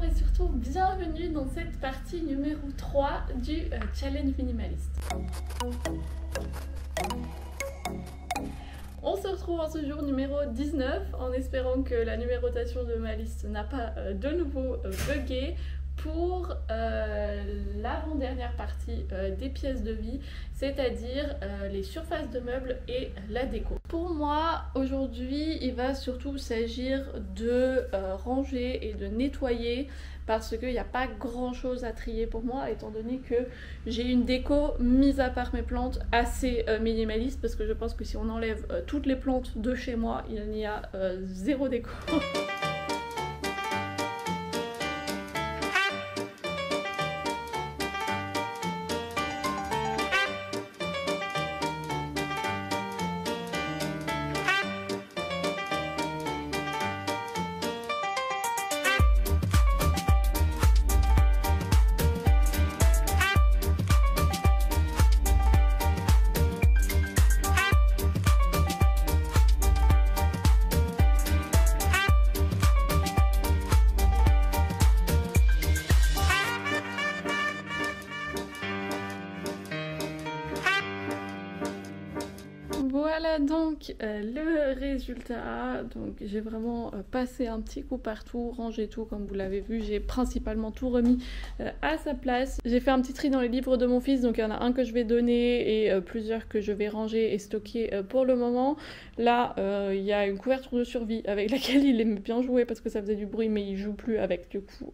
Bonjour et surtout bienvenue dans cette partie numéro 3 du challenge minimaliste. On se retrouve en ce jour numéro 19 en espérant que la numérotation de ma liste n'a pas de nouveau bugué pour l'avant-dernière partie des pièces de vie, c'est-à-dire les surfaces de meubles et la déco. Pour moi, aujourd'hui, il va surtout s'agir de ranger et de nettoyer parce qu'il n'y a pas grand chose à trier pour moi étant donné que j'ai une déco, mise à part mes plantes, assez minimaliste parce que je pense que si on enlève toutes les plantes de chez moi, il n'y a zéro déco. Voilà donc le résultat. Donc j'ai vraiment passé un petit coup partout, rangé tout comme vous l'avez vu. J'ai principalement tout remis à sa place. J'ai fait un petit tri dans les livres de mon fils, donc il y en a un que je vais donner et plusieurs que je vais ranger et stocker pour le moment. Là il y a une couverture de survie avec laquelle il aime bien jouer parce que ça faisait du bruit, mais il joue plus avec, du coup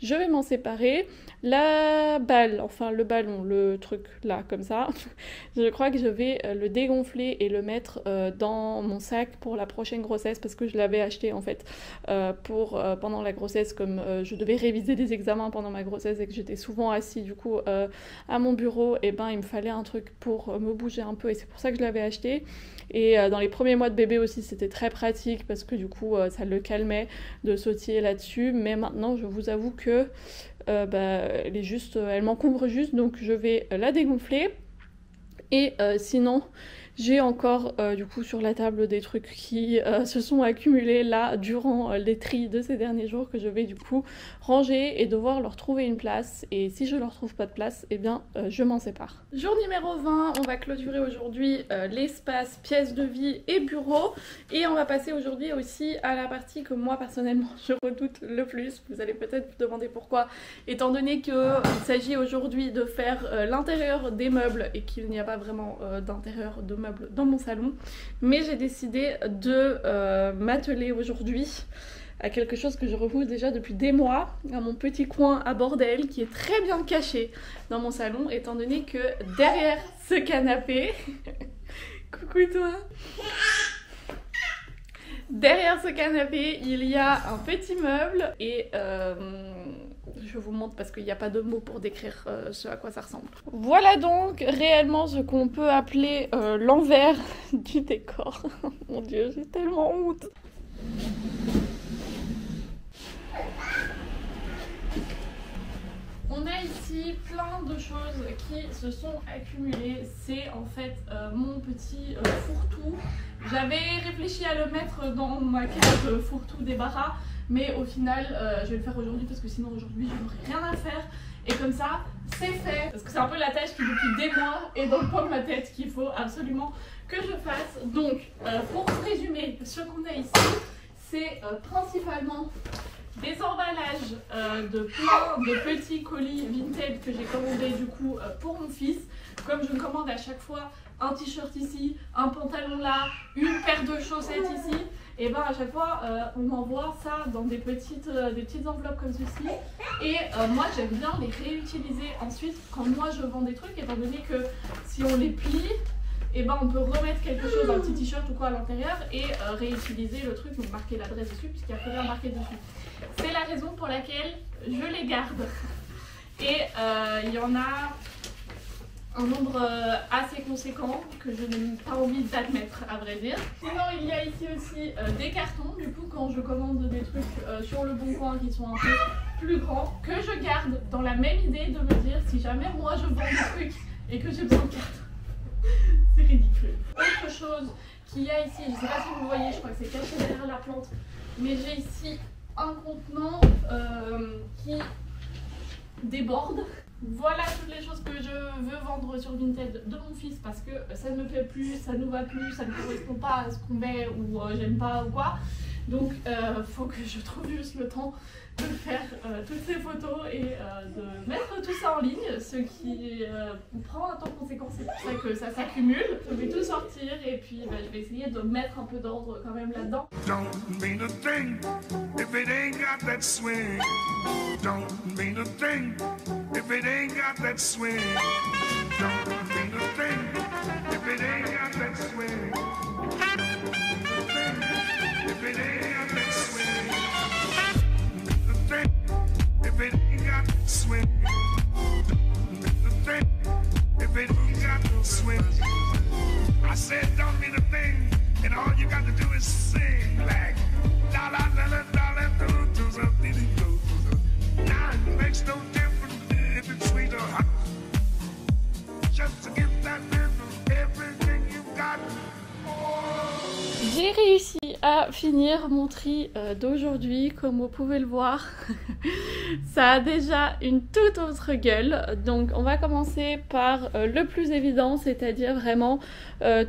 je vais m'en séparer. La balle, enfin le ballon, le truc là comme ça, je crois que je vais le dégonfler et le mettre dans mon sac pour la prochaine grossesse parce que je l'avais acheté en fait pendant la grossesse, comme je devais réviser des examens pendant ma grossesse et que j'étais souvent assis du coup à mon bureau, et ben il me fallait un truc pour me bouger un peu et c'est pour ça que je l'avais acheté. Et dans les premiers mois de bébé aussi c'était très pratique parce que du coup ça le calmait de sautiller là-dessus, mais maintenant je vous avoue que elle m'encombre juste, donc je vais la dégonfler. Et sinon j'ai encore du coup sur la table des trucs qui se sont accumulés là durant les tris de ces derniers jours, que je vais du coup ranger et devoir leur trouver une place, et si je leur trouve pas de place, eh bien je m'en sépare. Jour numéro 20, on va clôturer aujourd'hui l'espace pièces de vie et bureau, et on va passer aujourd'hui aussi à la partie que moi personnellement je redoute le plus. Vous allez peut-être vous demander pourquoi, étant donné qu'il s'agit aujourd'hui de faire l'intérieur des meubles et qu'il n'y a pas vraiment d'intérieur de meubles dans mon salon, mais j'ai décidé de m'atteler aujourd'hui à quelque chose que je repousse déjà depuis des mois, à mon petit coin à bordel qui est très bien caché dans mon salon, étant donné que derrière ce canapé coucou toi, derrière ce canapé il y a un petit meuble, et je vous montre parce qu'il n'y a pas de mots pour décrire ce à quoi ça ressemble. Voilà donc réellement ce qu'on peut appeler l'envers du décor. Mon dieu, j'ai tellement honte. On a ici plein de choses qui se sont accumulées. C'est en fait mon petit fourre-tout. J'avais réfléchi à le mettre dans ma cave fourre-tout débarras, mais au final je vais le faire aujourd'hui parce que sinon aujourd'hui je n'aurai rien à faire, et comme ça c'est fait, parce que c'est un peu la tâche qui depuis des mois est dans le coin de ma tête qu'il faut absolument que je fasse. Donc pour résumer, ce qu'on a ici c'est principalement des emballages de plein de petits colis Vinted que j'ai commandé du coup pour mon fils. Comme je me commande à chaque fois un t-shirt ici, un pantalon là, une paire de chaussettes ici, et ben à chaque fois on m'envoie ça dans des petites enveloppes comme ceci, et moi j'aime bien les réutiliser ensuite quand moi je vends des trucs, étant donné que si on les plie, et ben on peut remettre quelque chose, un petit t-shirt ou quoi à l'intérieur, et réutiliser le truc, donc marquer l'adresse dessus puisqu'il n'y a plus rien marqué dessus. C'est la raison pour laquelle je les garde. Et il y en a un nombre assez conséquent que je n'ai pas envie d'admettre, à vrai dire. Sinon il y a ici aussi des cartons, du coup quand je commande des trucs sur le Bon Coin qui sont un peu plus grands, que je garde dans la même idée de me dire si jamais moi je vends des trucs et que j'ai besoin de cartons. C'est ridicule. Autre chose qu'il y a ici, je ne sais pas si vous voyez, je crois que c'est caché derrière la plante, mais j'ai ici un contenant qui déborde. Voilà toutes les choses que je veux vendre sur Vinted de mon fils parce que ça ne me plaît plus, ça ne nous va plus, ça ne correspond pas à ce qu'on met ou j'aime pas ou quoi. Donc faut que je trouve juste le temps de faire toutes ces photos et de mettre tout ça en ligne, ce qui prend un temps conséquent, c'est pour ça que ça s'accumule. Je vais tout sortir et puis je vais essayer de mettre un peu d'ordre quand même là-dedans. Don't mean a thing if it ain't got that swing. Don't mean a thing if it ain't got that swing. Don't mean a thing if it ain't got that swing. If it ain't got that swing. The thing if it ain't got that swing. The thing if it ain't got that swing. I said don't mean a thing, and all you got to do is sing like la la la la la la do do something do. Now it makes no difference if it's sweet or hot. Just to get that rhythm, everything you got. J'ai réussi à finir mon tri d'aujourd'hui, comme vous pouvez le voir. Ça a déjà une toute autre gueule. Donc on va commencer par le plus évident, c'est-à-dire vraiment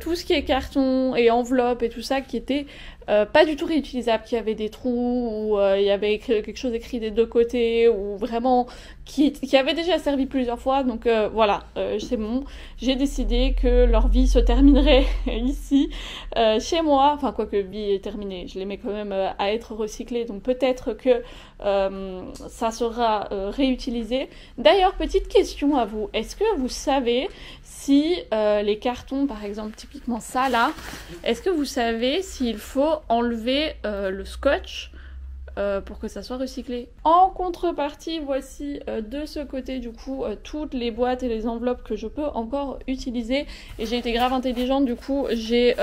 tout ce qui est carton et enveloppe et tout ça qui était pas du tout réutilisable, qui avait des trous ou il y avait quelque chose écrit des deux côtés ou vraiment qui avait déjà servi plusieurs fois. Donc voilà, c'est bon, j'ai décidé que leur vie se terminerait ici chez moi, enfin quoique vie est terminée, je les mets quand même à être recyclés, donc peut-être que ça sera réutilisé. D'ailleurs, petite question à vous, est-ce que vous savez si les cartons, par exemple typiquement ça là, est-ce que vous savez s'il faut enlever le scotch pour que ça soit recyclé? En contrepartie, voici de ce côté du coup toutes les boîtes et les enveloppes que je peux encore utiliser, et j'ai été grave intelligente, du coup j'ai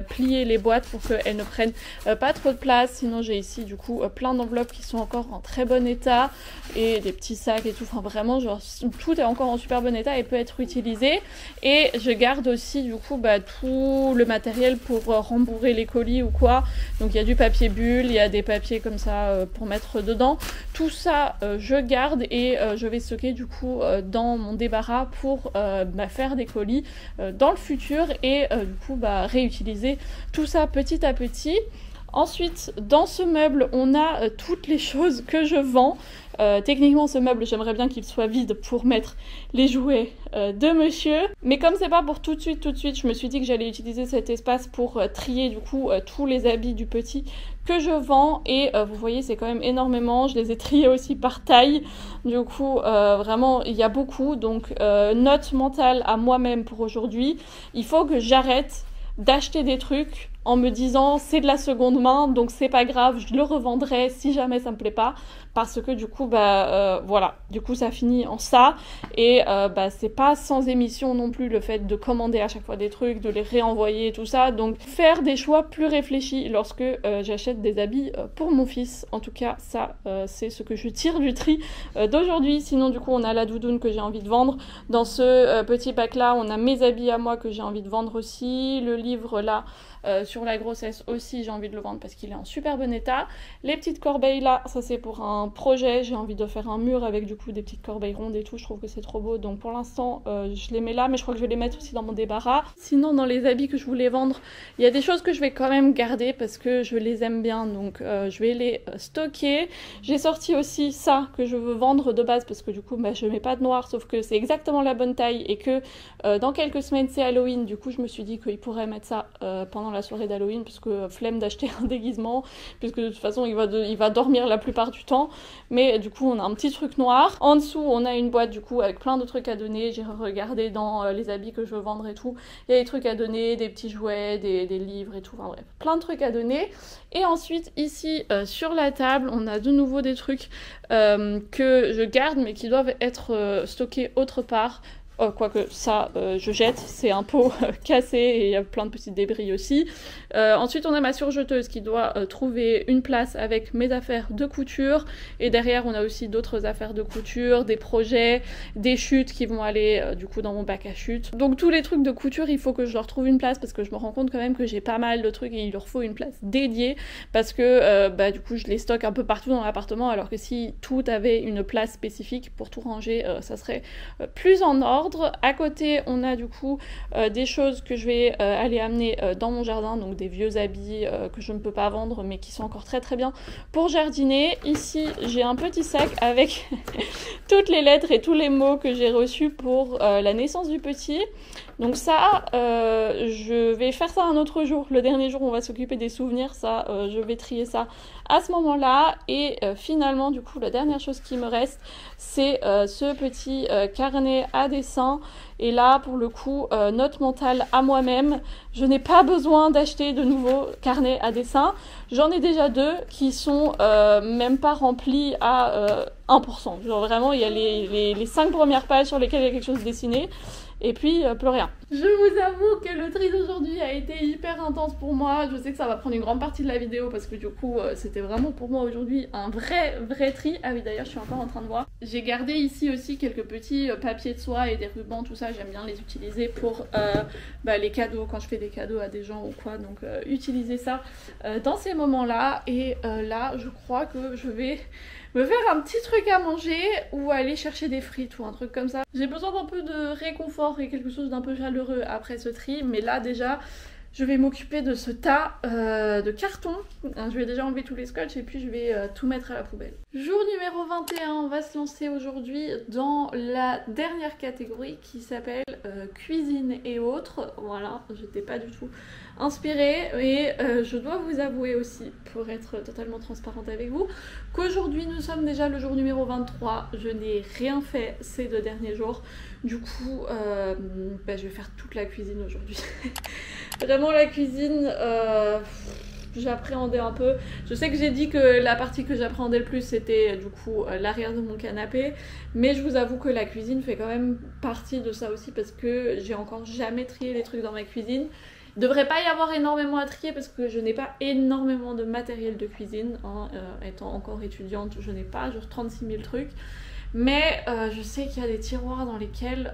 plié les boîtes pour qu'elles ne prennent pas trop de place. Sinon j'ai ici du coup plein d'enveloppes qui sont encore en très bon état et des petits sacs et tout, enfin vraiment genre tout est encore en super bon état et peut être utilisé. Et je garde aussi du coup tout le matériel pour rembourrer les colis ou quoi, donc il y a du papier bulle, il y a des papiers comme ça pour mettre dedans, tout ça je garde et je vais stocker du coup dans mon débarras pour faire des colis dans le futur et du coup réutiliser tout ça petit à petit. Ensuite, dans ce meuble, on a toutes les choses que je vends. Techniquement, ce meuble, j'aimerais bien qu'il soit vide pour mettre les jouets de monsieur. Mais comme c'est pas pour tout de suite, je me suis dit que j'allais utiliser cet espace pour trier du coup tous les habits du petit que je vends. Et vous voyez, c'est quand même énormément. Je les ai triés aussi par taille. Du coup, vraiment, il y a beaucoup. Donc, note mentale à moi-même pour aujourd'hui. Il faut que j'arrête d'acheter des trucs en me disant c'est de la seconde main, donc c'est pas grave, je le revendrai si jamais ça me plaît pas, parce que du coup voilà, du coup ça finit en ça. Et c'est pas sans émission non plus le fait de commander à chaque fois des trucs, de les réenvoyer, tout ça. Donc faire des choix plus réfléchis lorsque j'achète des habits pour mon fils. En tout cas ça c'est ce que je tire du tri d'aujourd'hui. Sinon du coup on a la doudoune que j'ai envie de vendre. Dans ce petit pack là on a mes habits à moi que j'ai envie de vendre aussi, le livre là sur la grossesse aussi j'ai envie de le vendre parce qu'il est en super bon état. Les petites corbeilles là, ça c'est pour un projet, j'ai envie de faire un mur avec du coup des petites corbeilles rondes et tout, je trouve que c'est trop beau, donc pour l'instant je les mets là, mais je crois que je vais les mettre aussi dans mon débarras. Sinon dans les habits que je voulais vendre, il y a des choses que je vais quand même garder parce que je les aime bien, donc je vais les stocker. J'ai sorti aussi ça que je veux vendre de base parce que du coup je mets pas de noir, sauf que c'est exactement la bonne taille et que dans quelques semaines c'est Halloween, du coup je me suis dit qu'il pourrait mettre ça pendant la soirée d'Halloween, puisque flemme d'acheter un déguisement, puisque de toute façon il va dormir la plupart du temps. Mais du coup on a un petit truc noir. En dessous on a une boîte du coup avec plein de trucs à donner. J'ai regardé dans les habits que je veux vendre et tout, il y a des trucs à donner, des petits jouets, des livres et tout, enfin bref, plein de trucs à donner. Et ensuite ici sur la table on a de nouveau des trucs que je garde mais qui doivent être stockés autre part. Oh, quoique ça, je jette, c'est un pot cassé et il y a plein de petits débris aussi. Ensuite, on a ma surjeteuse qui doit trouver une place avec mes affaires de couture. Et derrière, on a aussi d'autres affaires de couture, des projets, des chutes qui vont aller du coup dans mon bac à chutes. Donc tous les trucs de couture, il faut que je leur trouve une place parce que je me rends compte quand même que j'ai pas mal de trucs et il leur faut une place dédiée parce que du coup, je les stocke un peu partout dans l'appartement alors que si tout avait une place spécifique pour tout ranger, ça serait plus en ordre. À côté, on a du coup des choses que je vais aller amener dans mon jardin, donc des vieux habits que je ne peux pas vendre mais qui sont encore très très bien pour jardiner. Ici, j'ai un petit sac avec toutes les lettres et tous les mots que j'ai reçus pour la naissance du petit. Donc ça, je vais faire ça un autre jour. Le dernier jour, on va s'occuper des souvenirs. Ça, je vais trier ça à ce moment-là. Et finalement, du coup, la dernière chose qui me reste, c'est ce petit carnet à dessin. Et là, pour le coup, note mentale à moi-même. Je n'ai pas besoin d'acheter de nouveaux carnets à dessin. J'en ai déjà 2 qui sont même pas remplis à 1%. Genre vraiment, il y a les 5 premières pages sur lesquelles il y a quelque chose dessiné. Et puis, plus rien. Je vous avoue que le tri d'aujourd'hui a été hyper intense pour moi. Je sais que ça va prendre une grande partie de la vidéo parce que du coup, c'était vraiment pour moi aujourd'hui un vrai tri. Ah oui, d'ailleurs, je suis encore en train de voir. J'ai gardé ici aussi quelques petits papiers de soie et des rubans, tout ça. J'aime bien les utiliser pour les cadeaux, quand je fais des cadeaux à des gens ou quoi. Donc, utiliser ça dans ces moments-là. Et là, je crois que je vais me faire un petit truc à manger ou aller chercher des frites ou un truc comme ça. J'ai besoin d'un peu de réconfort et quelque chose d'un peu chaleureux après ce tri, mais là déjà je vais m'occuper de ce tas de carton. Je vais déjà enlever tous les scotch et puis je vais tout mettre à la poubelle. Jour numéro 21, on va se lancer aujourd'hui dans la dernière catégorie qui s'appelle cuisine et autres. Voilà, j'étais pas du tout inspirée et je dois vous avouer aussi, pour être totalement transparente avec vous, qu'aujourd'hui nous sommes déjà le jour numéro 23. Je n'ai rien fait ces 2 derniers jours. Du coup, je vais faire toute la cuisine aujourd'hui. Vraiment la cuisine, j'appréhendais un peu. Je sais que j'ai dit que la partie que j'appréhendais le plus c'était du coup l'arrière de mon canapé, mais je vous avoue que la cuisine fait quand même partie de ça aussi parce que j'ai encore jamais trié les trucs dans ma cuisine. Il ne devrait pas y avoir énormément à trier parce que je n'ai pas énormément de matériel de cuisine, hein, étant encore étudiante, je n'ai pas genre 36 000 trucs, mais je sais qu'il y a des tiroirs dans lesquels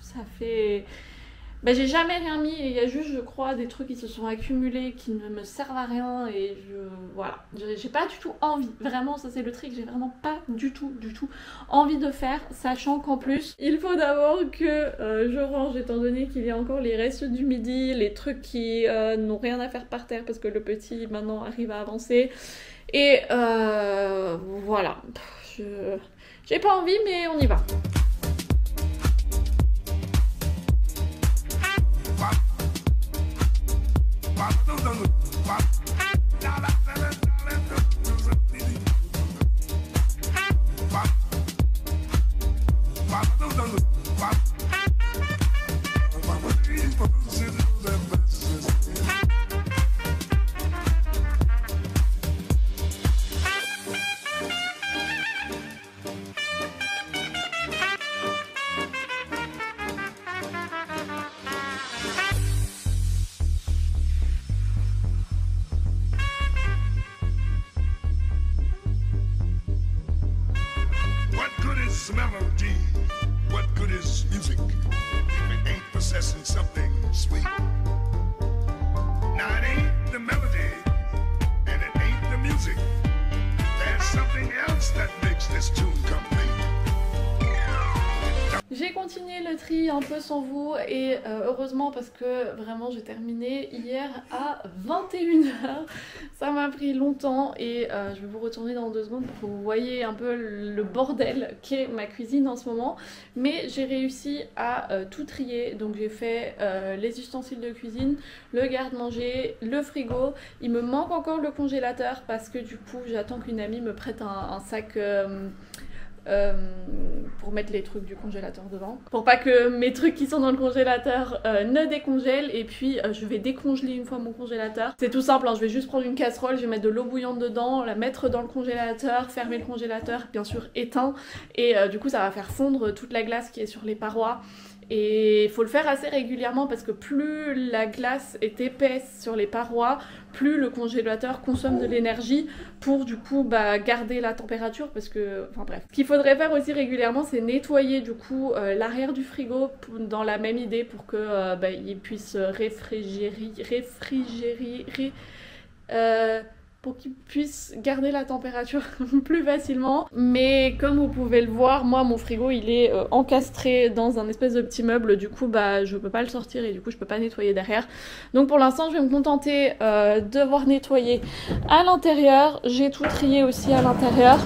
ça fait... j'ai jamais rien mis et il y a juste, je crois, des trucs qui se sont accumulés qui ne me servent à rien et voilà, j'ai pas du tout envie, vraiment, ça c'est le truc, j'ai vraiment pas du tout envie de faire, sachant qu'en plus, il faut d'abord que je range étant donné qu'il y a encore les restes du midi, les trucs qui n'ont rien à faire par terre parce que le petit maintenant arrive à avancer et voilà, j'ai pas envie mais on y va. Melody, what good is music if it ain't possessing something sweet? Now it ain't the melody and it ain't the music. There's something else that makes this tune complete. J'ai continué le tri un peu sans vous et heureusement parce que vraiment j'ai terminé hier à 21 h. Ça m'a pris longtemps et je vais vous retourner dans 2 secondes pour que vous voyez un peu le bordel qu'est ma cuisine en ce moment. Mais j'ai réussi à tout trier, donc j'ai fait les ustensiles de cuisine, le garde-manger, le frigo. Il me manque encore le congélateur parce que du coup j'attends qu'une amie me prête un sac... pour mettre les trucs du congélateur devant, pour pas que mes trucs qui sont dans le congélateur ne décongèlent. Et puis je vais décongeler une fois mon congélateur. C'est tout simple, hein, je vais juste prendre une casserole, je vais mettre de l'eau bouillante dedans, la mettre dans le congélateur, fermer le congélateur, bien sûr éteint, et du coup ça va faire fondre toute la glace qui est sur les parois Et il faut le faire assez régulièrement parce que plus la glace est épaisse sur les parois, plus le congélateur consomme de l'énergie pour du coup garder la température parce que, enfin bref. Ce qu'il faudrait faire aussi régulièrement, c'est nettoyer du coup l'arrière du frigo dans la même idée pour que il puisse pour qu'il puisse garder la température plus facilement. Mais comme vous pouvez le voir, moi mon frigo il est encastré dans un espèce de petit meuble, du coup je peux pas le sortir et du coup je peux pas nettoyer derrière. Donc pour l'instant je vais me contenter de devoir nettoyer à l'intérieur. J'ai tout trié aussi à l'intérieur.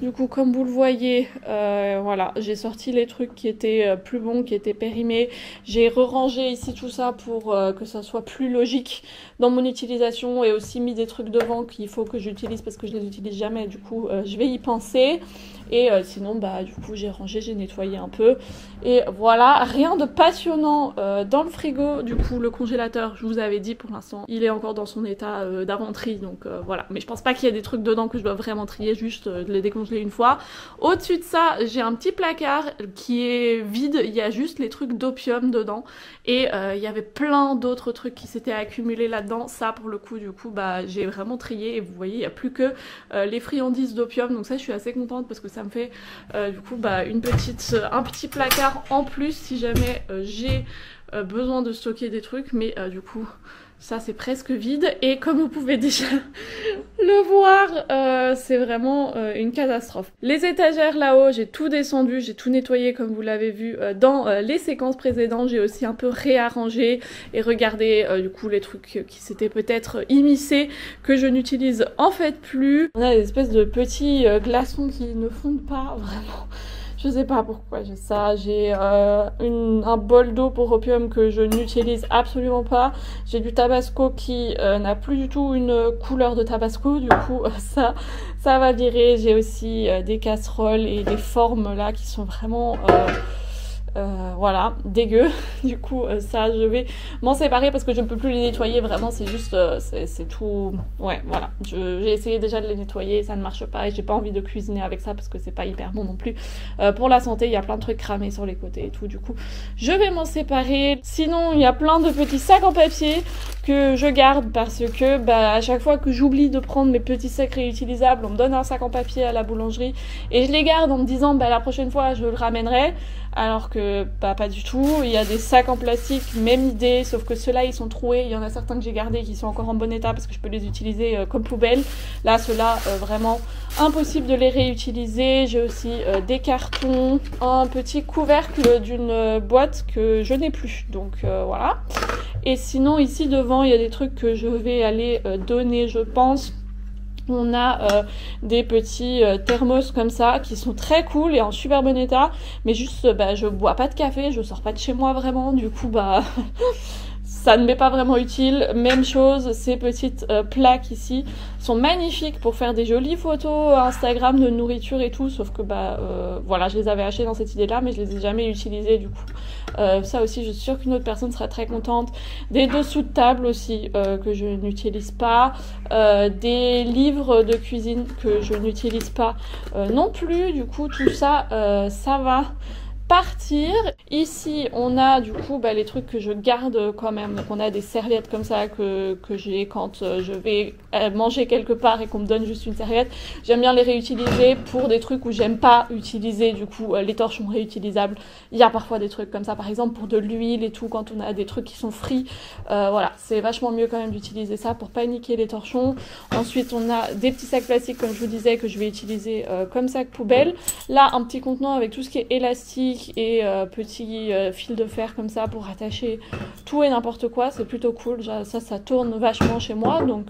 Du coup, comme vous le voyez, voilà, j'ai sorti les trucs qui étaient plus bons, qui étaient périmés. J'ai re-rangé ici tout ça pour que ça soit plus logique dans mon utilisation et aussi mis des trucs devant qu'il faut que j'utilise parce que je les utilise jamais. Du coup, je vais y penser. Et sinon, du coup, j'ai rangé, j'ai nettoyé un peu. Et voilà, rien de passionnant dans le frigo. Du coup, le congélateur, je vous avais dit pour l'instant, il est encore dans son état d'avant-tri. Donc voilà, mais je pense pas qu'il y ait des trucs dedans que je dois vraiment trier, juste de les décongeler une fois. Au-dessus de ça, j'ai un petit placard qui est vide. Il y a juste les trucs d'opium dedans. Et il y avait plein d'autres trucs qui s'étaient accumulés là-dedans. Ça, pour le coup, du coup, j'ai vraiment trié. Et vous voyez, il n'y a plus que les friandises d'opium. Donc ça, je suis assez contente parce que ça me fait du coup un petit placard en plus si jamais j'ai besoin de stocker des trucs. Mais du coup, ça c'est presque vide et comme vous pouvez déjà le voir, c'est vraiment une catastrophe. Les étagères là-haut, j'ai tout descendu, j'ai tout nettoyé comme vous l'avez vu dans les séquences précédentes. J'ai aussi un peu réarrangé et regardé du coup les trucs qui s'étaient peut-être immiscés que je n'utilise en fait plus. On a des espèces de petits glaçons qui ne fondent pas vraiment. Je sais pas pourquoi j'ai ça. J'ai un bol d'eau pour opium que je n'utilise absolument pas. J'ai du tabasco qui n'a plus du tout une couleur de tabasco. Du coup, ça va virer. J'ai aussi des casseroles et des formes là qui sont vraiment... voilà, dégueu. Du coup, ça, je vais m'en séparer parce que je ne peux plus les nettoyer. Vraiment, c'est juste, c'est tout. Ouais, voilà. J'ai essayé déjà de les nettoyer, ça ne marche pas et j'ai pas envie de cuisiner avec ça parce que c'est pas hyper bon non plus. Pour la santé, il y a plein de trucs cramés sur les côtés et tout. Du coup, je vais m'en séparer. Sinon, il y a plein de petits sacs en papier que je garde parce que, à chaque fois que j'oublie de prendre mes petits sacs réutilisables, on me donne un sac en papier à la boulangerie et je les garde en me disant, la prochaine fois, je le ramènerai. Alors que pas du tout, il y a des sacs en plastique, même idée, sauf que ceux-là ils sont troués, il y en a certains que j'ai gardés qui sont encore en bon état parce que je peux les utiliser comme poubelle. Là ceux-là vraiment impossible de les réutiliser. J'ai aussi des cartons, un petit couvercle d'une boîte que je n'ai plus, donc voilà. Et sinon ici devant il y a des trucs que je vais aller donner je pense. On a des petits thermos comme ça qui sont très cool et en super bon état, mais juste je bois pas de café, je sors pas de chez moi vraiment, du coup ça ne m'est pas vraiment utile. Même chose, ces petites plaques ici sont magnifiques pour faire des jolies photos Instagram de nourriture et tout, sauf que voilà, je les avais achetées dans cette idée là mais je les ai jamais utilisées du coup. Ça aussi je suis sûre qu'une autre personne sera très contente. Des dessous de table aussi que je n'utilise pas, des livres de cuisine que je n'utilise pas non plus, du coup tout ça ça va partir. Ici on a du coup les trucs que je garde quand même, donc on a des serviettes comme ça que j'ai quand je vais manger quelque part et qu'on me donne juste une serviette. J'aime bien les réutiliser pour des trucs où j'aime pas utiliser du coup les torchons réutilisables. Il y a parfois des trucs comme ça, par exemple pour de l'huile et tout, quand on a des trucs qui sont frits, voilà, c'est vachement mieux quand même d'utiliser ça pour pas niquer les torchons. Ensuite on a des petits sacs plastiques comme je vous disais que je vais utiliser comme sac poubelle. Là un petit contenant avec tout ce qui est élastique et petits fils de fer comme ça pour attacher tout et n'importe quoi, c'est plutôt cool. Ça tourne vachement chez moi, donc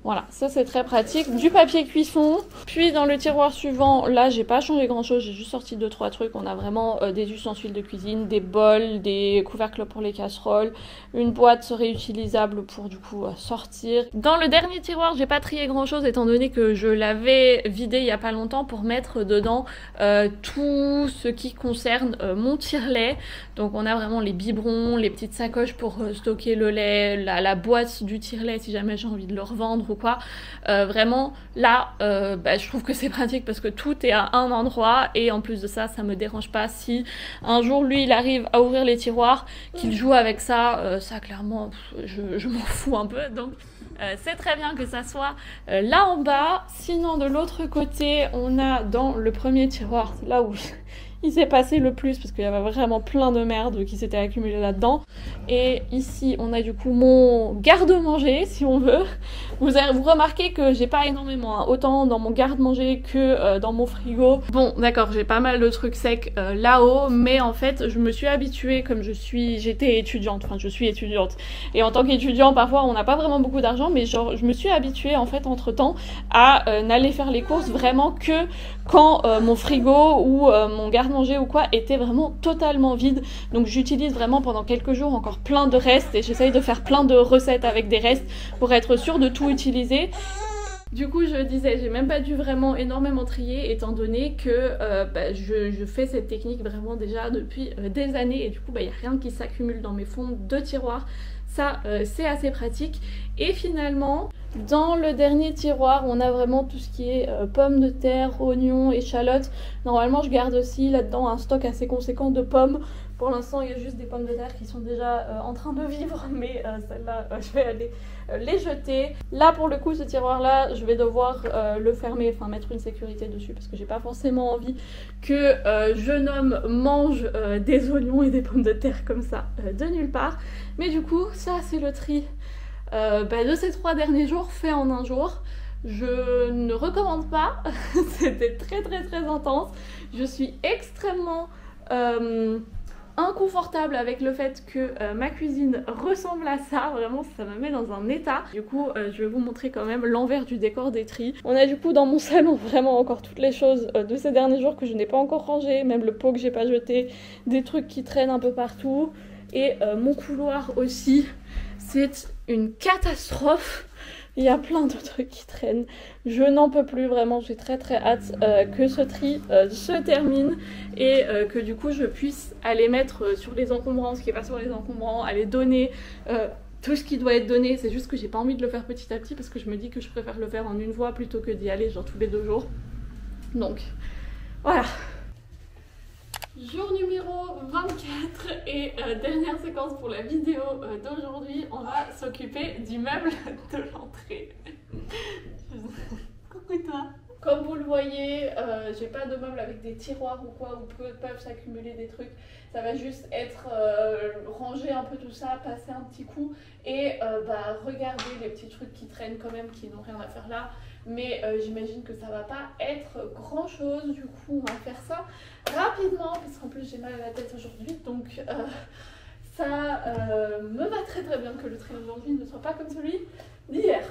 voilà, ça c'est très pratique. Du papier cuisson. Puis dans le tiroir suivant, là j'ai pas changé grand chose, j'ai juste sorti 2-3 trucs. On a vraiment des ustensiles de cuisine, des bols, des couvercles pour les casseroles, une boîte réutilisable pour du coup sortir. Dans le dernier tiroir, j'ai pas trié grand chose étant donné que je l'avais vidé il y a pas longtemps pour mettre dedans tout ce qui concerne concerne mon tire-lait. Donc on a vraiment les biberons, les petites sacoches pour stocker le lait, la boîte du tire-lait si jamais j'ai envie de le revendre ou quoi. Vraiment là je trouve que c'est pratique parce que tout est à un endroit et en plus de ça, ça me dérange pas si un jour lui il arrive à ouvrir les tiroirs, qu'il joue avec ça, ça clairement je m'en fous un peu. Donc c'est très bien que ça soit là en bas. Sinon de l'autre côté on a dans le premier tiroir, c'est là où il s'est passé le plus parce qu'il y avait vraiment plein de merde qui s'était accumulée là-dedans. Et ici on a du coup mon garde-manger si on veut. Vous remarquez que j'ai pas énormément, hein, autant dans mon garde-manger que dans mon frigo. Bon d'accord, j'ai pas mal de trucs secs là-haut, mais en fait je me suis habituée, comme j'étais étudiante, enfin je suis étudiante, et en tant qu'étudiant parfois on n'a pas vraiment beaucoup d'argent, mais genre je me suis habituée en fait entre temps à n'aller faire les courses vraiment que quand mon frigo ou mon garde-manger ou quoi était vraiment totalement vide. Donc j'utilise vraiment pendant quelques jours encore plein de restes et j'essaye de faire plein de recettes avec des restes pour être sûre de tout utiliser. Du coup je disais, j'ai même pas dû vraiment énormément trier étant donné que je fais cette technique vraiment déjà depuis des années et du coup il n'y a rien qui s'accumule dans mes fonds de tiroir. Ça c'est assez pratique. Et finalement dans le dernier tiroir on a vraiment tout ce qui est pommes de terre, oignons, échalotes. Normalement je garde aussi là-dedans un stock assez conséquent de pommes. Pour l'instant il y a juste des pommes de terre qui sont déjà en train de vivre, mais celles-là je vais aller les jeter. Là pour le coup ce tiroir là je vais devoir le fermer, enfin mettre une sécurité dessus parce que j'ai pas forcément envie que jeune homme mange des oignons et des pommes de terre comme ça de nulle part. Mais du coup ça c'est le tri de ces 3 derniers jours fait en un jour. Je ne recommande pas, c'était très très très intense. Je suis extrêmement inconfortable avec le fait que ma cuisine ressemble à ça, vraiment ça me met dans un état. Du coup je vais vous montrer quand même l'envers du décor des tris. On a du coup dans mon salon vraiment encore toutes les choses de ces derniers jours que je n'ai pas encore rangées, même le pot que j'ai pas jeté, des trucs qui traînent un peu partout. Et mon couloir aussi, c'est une catastrophe. Il y a plein de trucs qui traînent. Je n'en peux plus vraiment. J'ai très très hâte que ce tri se termine et que du coup je puisse aller mettre sur les encombrants ce qui est pas sur les encombrants, aller donner tout ce qui doit être donné. C'est juste que j'ai pas envie de le faire petit à petit parce que je me dis que je préfère le faire en une fois plutôt que d'y aller genre tous les 2 jours. Donc voilà. Jour numéro 24 et dernière séquence pour la vidéo d'aujourd'hui, on va s'occuper du meuble de l'entrée. Coucou toi. Comme vous le voyez, j'ai pas de meuble avec des tiroirs ou quoi où peuvent s'accumuler des trucs. Ça va juste être ranger un peu tout ça, passer un petit coup et regarder les petits trucs qui traînent quand même, qui n'ont rien à faire là. Mais j'imagine que ça va pas être grand chose, du coup on va faire ça rapidement parce qu'en plus j'ai mal à la tête aujourd'hui, donc ça me va très très bien que le tri d'aujourd'hui ne soit pas comme celui d'hier.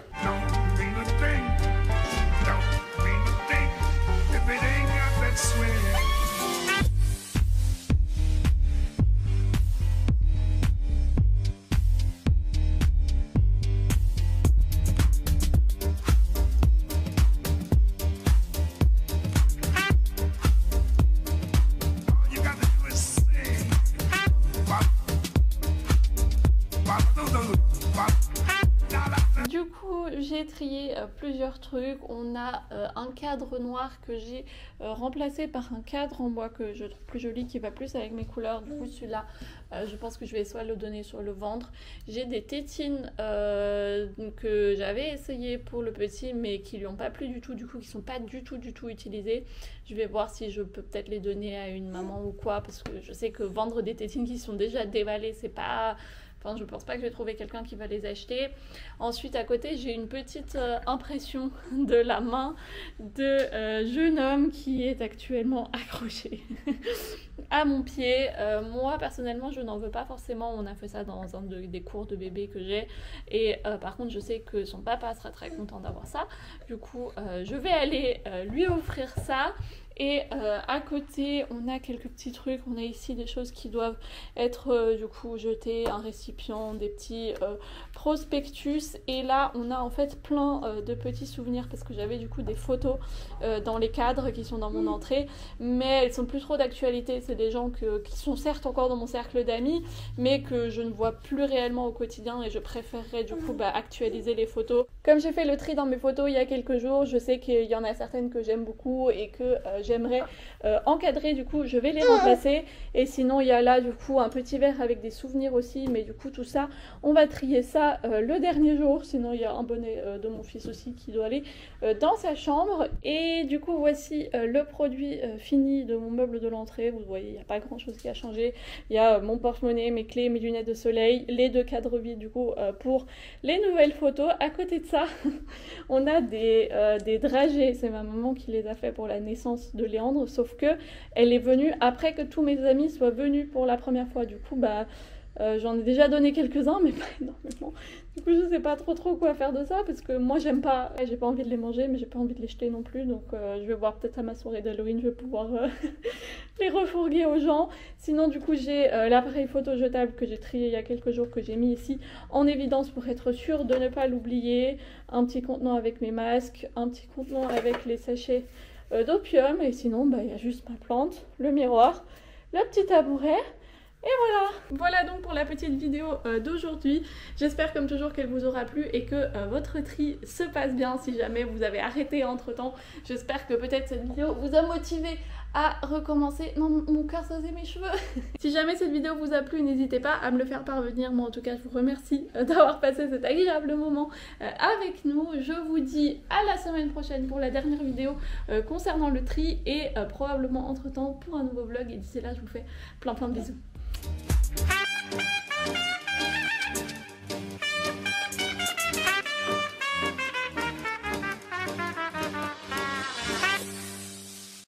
J'ai trié plusieurs trucs. On a un cadre noir que j'ai remplacé par un cadre en bois que je trouve plus joli, qui va plus avec mes couleurs. Du coup celui-là je pense que je vais soit le donner soit le vendre. J'ai des tétines que j'avais essayé pour le petit mais qui lui ont pas plu du tout, du coup qui sont pas du tout utilisées. Je vais voir si je peux peut-être les donner à une maman ou quoi, parce que je sais que vendre des tétines qui sont déjà déballées c'est pas... Enfin, je pense pas que je vais trouver quelqu'un qui va les acheter. Ensuite, à côté, j'ai une petite impression de la main de jeune homme qui est actuellement accroché à mon pied. Moi, personnellement, je n'en veux pas forcément. On a fait ça dans un des cours de bébé que j'ai. Et par contre, je sais que son papa sera très content d'avoir ça. Du coup, je vais aller lui offrir ça. Et à côté, on a quelques petits trucs. On a ici des choses qui doivent être du coup jetées, un récipient, des petits prospectus. Et là, on a en fait plein de petits souvenirs parce que j'avais du coup des photos dans les cadres qui sont dans mon entrée, mais elles sont plus trop d'actualité. C'est des gens qui sont certes encore dans mon cercle d'amis, mais que je ne vois plus réellement au quotidien, et je préférerais du coup actualiser les photos. Comme j'ai fait le tri dans mes photos il y a quelques jours, je sais qu'il y en a certaines que j'aime beaucoup et que j'aimerais encadrer, du coup je vais les remplacer. Et sinon il y a là du coup un petit verre avec des souvenirs aussi, mais du coup tout ça on va trier ça le dernier jour. Sinon il y a un bonnet de mon fils aussi qui doit aller dans sa chambre. Et du coup voici le produit fini de mon meuble de l'entrée. Vous voyez, il n'y a pas grand chose qui a changé. Il y a mon porte-monnaie, mes clés, mes lunettes de soleil, les 2 cadres vides du coup pour les nouvelles photos. À côté de ça on a des dragées. C'est ma maman qui les a fait pour la naissance de Léandre, sauf que elle est venue après que tous mes amis soient venus pour la première fois. Du coup j'en ai déjà donné quelques-uns, mais pas énormément. Du coup, je sais pas trop quoi faire de ça, parce que moi, j'aime pas, j'ai pas envie de les manger, mais j'ai pas envie de les jeter non plus. Donc, je vais voir peut-être à ma soirée d'Halloween, je vais pouvoir les refourguer aux gens. Sinon, du coup, j'ai l'appareil photo jetable que j'ai trié il y a quelques jours, que j'ai mis ici en évidence pour être sûre de ne pas l'oublier. Un petit contenant avec mes masques, un petit contenant avec les sachets d'opium. Et sinon, il y a juste ma plante, le miroir, le petit tabouret. Et voilà donc pour la petite vidéo d'aujourd'hui. J'espère comme toujours qu'elle vous aura plu et que votre tri se passe bien. Si jamais vous avez arrêté entre temps, j'espère que peut-être cette vidéo vous a motivé à recommencer. Non, mon cœur, ça c'est mes cheveux. Si jamais cette vidéo vous a plu, n'hésitez pas à me le faire parvenir. Moi en tout cas je vous remercie d'avoir passé cet agréable moment avec nous. Je vous dis à la semaine prochaine pour la dernière vidéo concernant le tri, et probablement entre temps pour un nouveau vlog. Et d'ici là je vous fais plein de bisous.